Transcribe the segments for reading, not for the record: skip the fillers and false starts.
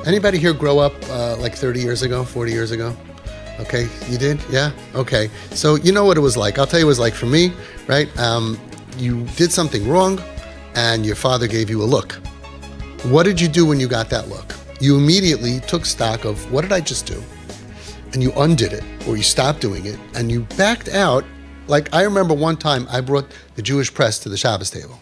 Anybody here grow up like 30 years ago, 40 years ago? Okay, you did? Yeah? Okay. So you know what it was like. I'll tell you what it was like for me, right? You did something wrong and your father gave you a look. What did you do when you got that look? You immediately took stock of, what did I just do? And you undid it, or you stopped doing it, and you backed out. Like, I remember one time I brought the Jewish press to the Shabbos table.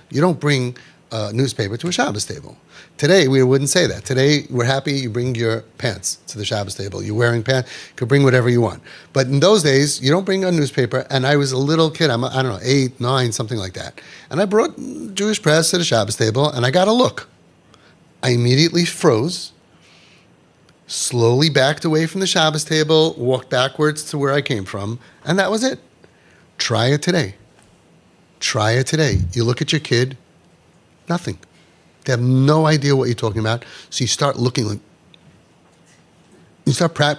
You don't bring a newspaper to a Shabbos table. Today, we wouldn't say that. Today, we're happy you bring your pants to the Shabbos table. You're wearing pants, you could bring whatever you want. But in those days, you don't bring a newspaper, and I was a little kid, I don't know, 8, 9, something like that. And I brought Jewish press to the Shabbos table, and I got a look. I immediately froze, slowly backed away from the Shabbos table, walked backwards to where I came from, and that was it. Try it today. Try it today. You look at your kid, nothing. They have no idea what you're talking about, so you start looking like,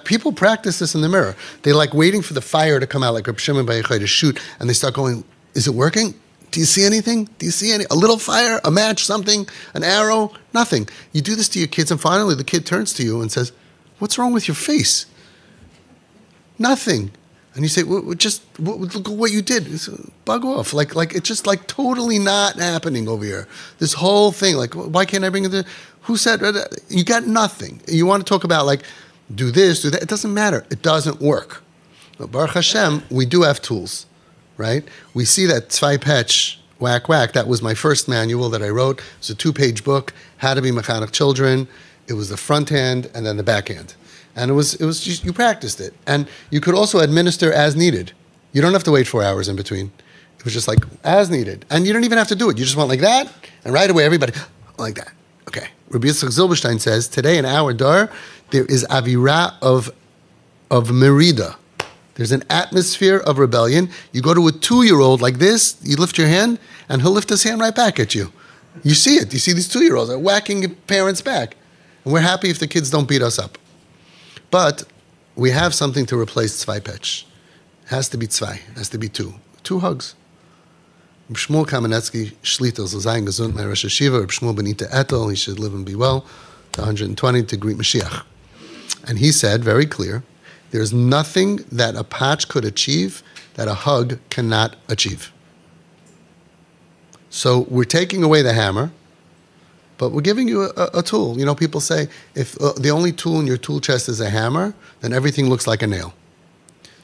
people practice this in the mirror. They like waiting for the fire to come out, like Reb Shimon Bar Yochai to shoot, and they start going, is it working? Do you see anything? Do you see a little fire, a match, something, an arrow? Nothing. You do this to your kids, and finally the kid turns to you and says, what's wrong with your face? Nothing. And you say, look at what you did. It's, bug off. Like it's just like totally not happening over here. This whole thing, like, why can't I bring it? Who said, you got nothing. You want to talk about like, do this, do that. It doesn't matter. It doesn't work. But Baruch Hashem, we do have tools, right? We see that Tzvai Petch, Whack Whack, that was my first manual that I wrote. It's a 2-page book, How to Be Mechanech Children. It was the front hand and then the back hand. And it was just, you practiced it. And you could also administer as needed. You don't have to wait 4 hours in between. It was just like, as needed. And you don't even have to do it. You just went like that, and right away everybody, like that. Okay. Rabbi Yitzchak Zilberstein says, today in our dar, there is avira of merida. There's an atmosphere of rebellion. You go to a 2-year-old like this, you lift your hand, and he'll lift his hand right back at you. You see it. You see these 2-year-olds are whacking your parents back. And we're happy if the kids don't beat us up. But we have something to replace Tzvai Petch. It has to be Tzvai. It has to be 2. 2 hugs. Reb Shmuel Kamenetsky Shlita Zayin Gesund, my Rosh Hashiva, Reb Shmuel Benita Etel, he should live and be well, to 120 to greet Mashiach. And he said, very clear, there's nothing that a patch could achieve that a hug cannot achieve. So we're taking away the hammer, but we're giving you a tool. You know, people say, if the only tool in your tool chest is a hammer, then everything looks like a nail.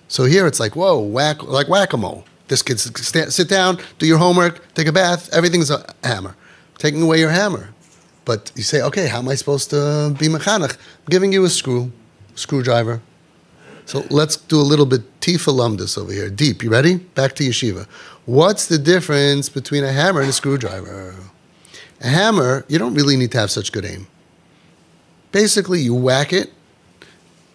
So here it's like, whoa, like whack-a-mole. This kid, sit down, do your homework, take a bath, everything's a hammer. Taking away your hammer. But you say, okay, how am I supposed to be mechanech? I'm giving you a screwdriver. So let's do a little bit tifa lumdus over here. Deep, you ready? Back to yeshiva. What's the difference between a hammer and a screwdriver? A hammer, you don't really need to have such good aim. Basically, you whack it.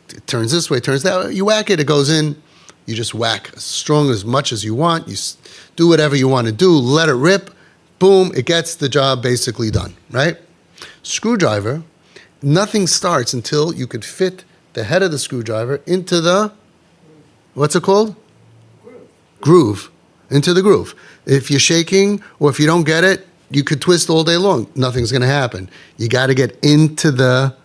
It turns this way, it turns that way. You whack it, it goes in. You just whack as strong as much as you want. You do whatever you want to do. Let it rip. Boom, it gets the job basically done, right? Screwdriver, nothing starts until you could fit the head of the screwdriver into the, what's it called? Groove. Into the groove. If you're shaking or if you don't get it, you could twist all day long. Nothing's going to happen. You got to get into the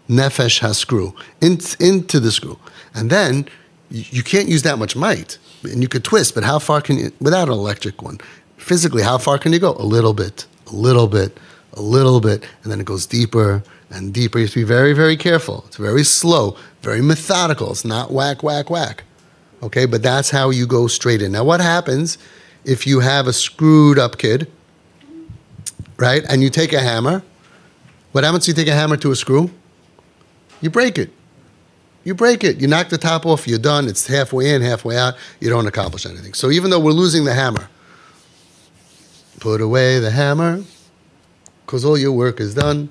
nefesh ha-screw, into the screw. And then you can't use that much might. And you could twist, but how far can you, without an electric one, physically, how far can you go? A little bit, a little bit, a little bit, and then it goes deeper and deeper. You have to be very, very careful. It's very slow, very methodical. It's not whack, whack, whack. Okay, but that's how you go straight in. Now, what happens if you have a screwed up kid, right, and you take a hammer? What happens if you take a hammer to a screw? You break it. You break it. You knock the top off, you're done. It's halfway in, halfway out. You don't accomplish anything. So even though we're losing the hammer, put away the hammer, because all your work is done.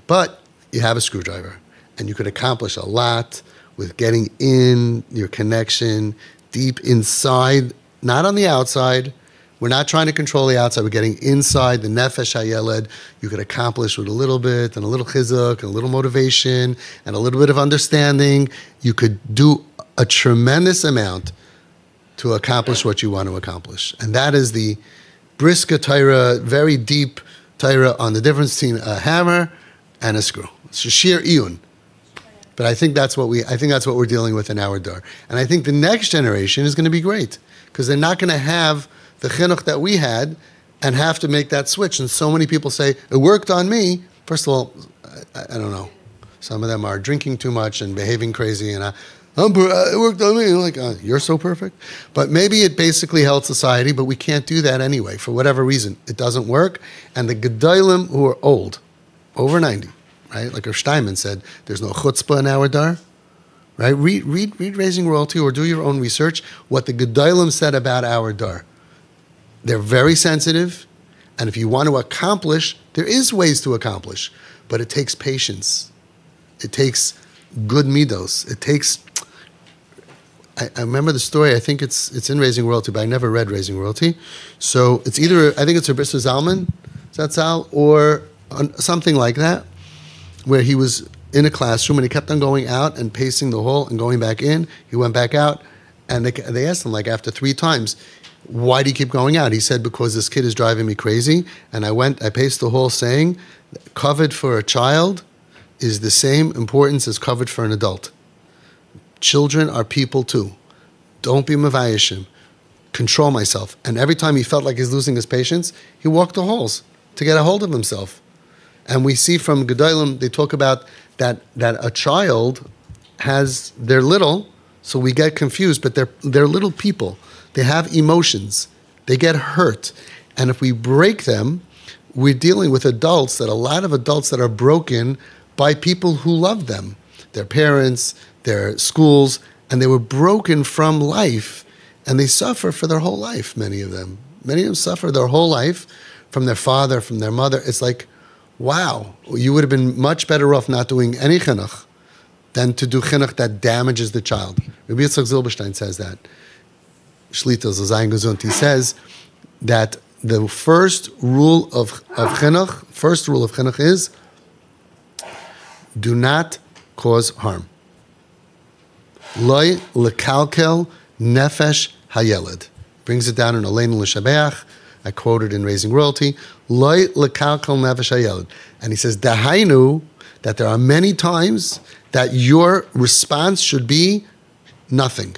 But you have a screwdriver, and you could accomplish a lot with getting in your connection deep inside, not on the outside. We're not trying to control the outside. We're getting inside the nefesh hayeled. You could accomplish with a little bit and a little chizuk and a little motivation and a little bit of understanding. You could do a tremendous amount to accomplish what you want to accomplish. And that is the briska Torah, very deep Torah on the difference between a hammer and a screw. Shir iyun. But I think that's what we're dealing with in our dar. And I think the next generation is going to be great because they're not going to have the chinuch that we had and have to make that switch. And so many people say, it worked on me. First of all, I don't know. Some of them are drinking too much and behaving crazy, and it worked on me. Like, you're so perfect. But maybe it basically held society, but we can't do that anyway. For whatever reason, it doesn't work. And the Gedolim who are old, over 90, right? Like Steinman said, there's no chutzpah in our dar. Right? Read Raising Royalty or do your own research, what the Gedolim said about our dar. They're very sensitive, and if you want to accomplish, there is ways to accomplish, but it takes patience. It takes good midos. It takes... I remember the story. I think it's in Raising Royalty, but I never read Raising Royalty. So it's either, I think it's Rabbi Zalman, Zatzal, or something like that, where he was in a classroom and he kept on going out and pacing the hall and going back in. He went back out, and they asked him, like after 3 times, why do you keep going out? He said, because this kid is driving me crazy, and I paced the hall saying, covered for a child is the same importance as covered for an adult. Children are people too. Don't be mavayishim. Control myself. And every time he felt like he's losing his patience, he walked the halls to get a hold of himself. And we see from Gedolim, they talk about that a child they're little, so we get confused, but they're little people. They have emotions. They get hurt. And if we break them, we're dealing with a lot of adults that are broken by people who love them. Their parents, their schools, and they were broken from life, and they suffer for their whole life, many of them. Many of them suffer their whole life from their father, from their mother. It's like, wow, you would have been much better off not doing any chinuch than to do chinuch that damages the child. Rabbi Yitzchak Zilberstein says that. Shlita Zayin Gesund, he says that the first rule of chinuch is do not cause harm. Loi lekalkel nefesh hayeled. Brings it down in Aleinu L'Shabeach. I quoted in Raising Royalty. Loi lekalkel nefesh hayeled. And he says, dahainu, that there are many times that your response should be nothing.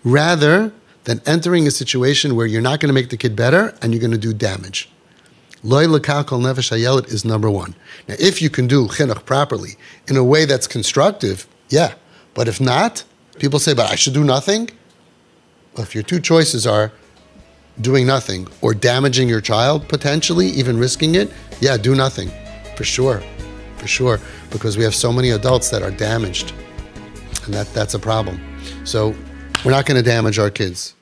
Rather than entering a situation where you're not going to make the kid better and you're going to do damage. Loi lekalkel nefesh hayeled is number 1. Now, if you can do chinuch properly in a way that's constructive, yeah. But if not, people say, but I should do nothing. Well, if your 2 choices are doing nothing or damaging your child, potentially, even risking it, yeah, do nothing. For sure. Because we have so many adults that are damaged. And that's a problem. So we're not going to damage our kids.